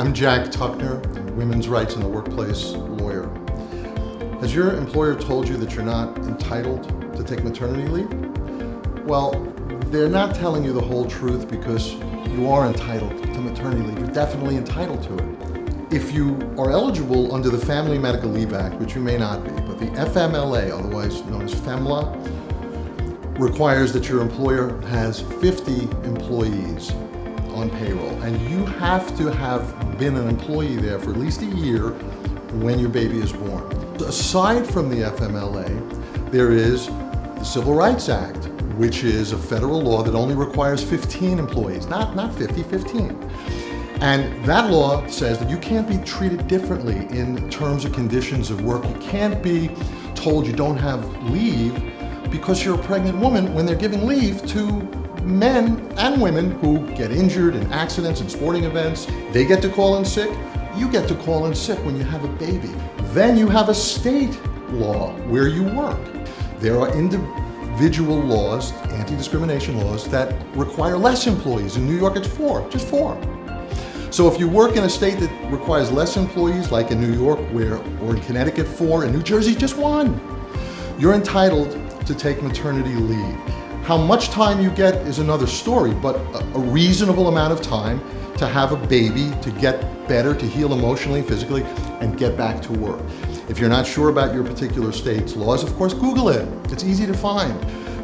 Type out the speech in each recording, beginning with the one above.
I'm Jack Tuckner, women's rights in the workplace lawyer. Has your employer told you that you're not entitled to take maternity leave? Well, they're not telling you the whole truth because you are entitled to maternity leave. You're definitely entitled to it. If you are eligible under the Family Medical Leave Act, which you may not be, but the FMLA, otherwise known as FMLA, requires that your employer has 50 employees on payroll, and you have to have been an employee there for at least a year when your baby is born. Aside from the FMLA, there is the Civil Rights Act, which is a federal law that only requires 15 employees, not 50, 15. And that law says that you can't be treated differently in terms or conditions of work. You can't be told you don't have leave because you're a pregnant woman when they're giving leave to men and women who get injured in accidents and sporting events. They get to call in sick. You get to call in sick when you have a baby. Then you have a state law where you work. There are individual laws, anti-discrimination laws, that require less employees. In New York, it's 4, just 4. So if you work in a state that requires less employees, like in New York, or in Connecticut, 4, in New Jersey, just 1, you're entitled to take maternity leave. How much time you get is another story, but a reasonable amount of time to have a baby, to get better, to heal emotionally, physically, and get back to work. If you're not sure about your particular state's laws, of course, Google it. It's easy to find.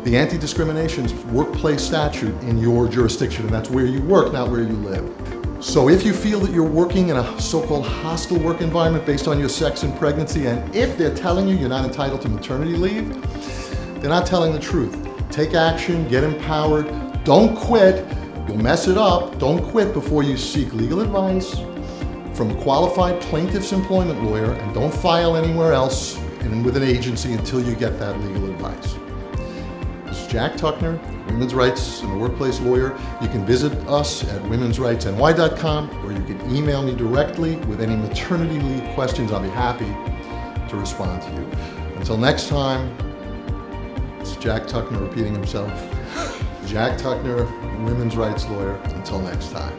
The anti-discrimination workplace statute in your jurisdiction, and that's where you work, not where you live. So if you feel that you're working in a so-called hostile work environment based on your sex and pregnancy, and if they're telling you you're not entitled to maternity leave, they're not telling the truth. Take action, get empowered, don't quit. You'll mess it up. Don't quit before you seek legal advice from a qualified plaintiff's employment lawyer, and don't file anywhere else and with an agency until you get that legal advice. This is Jack Tuckner, women's rights in the workplace lawyer. You can visit us at womensrightsny.com, or you can email me directly with any maternity leave questions. I'll be happy to respond to you. Until next time, it's Jack Tuckner repeating himself. Jack Tuckner, women's rights lawyer. Until next time.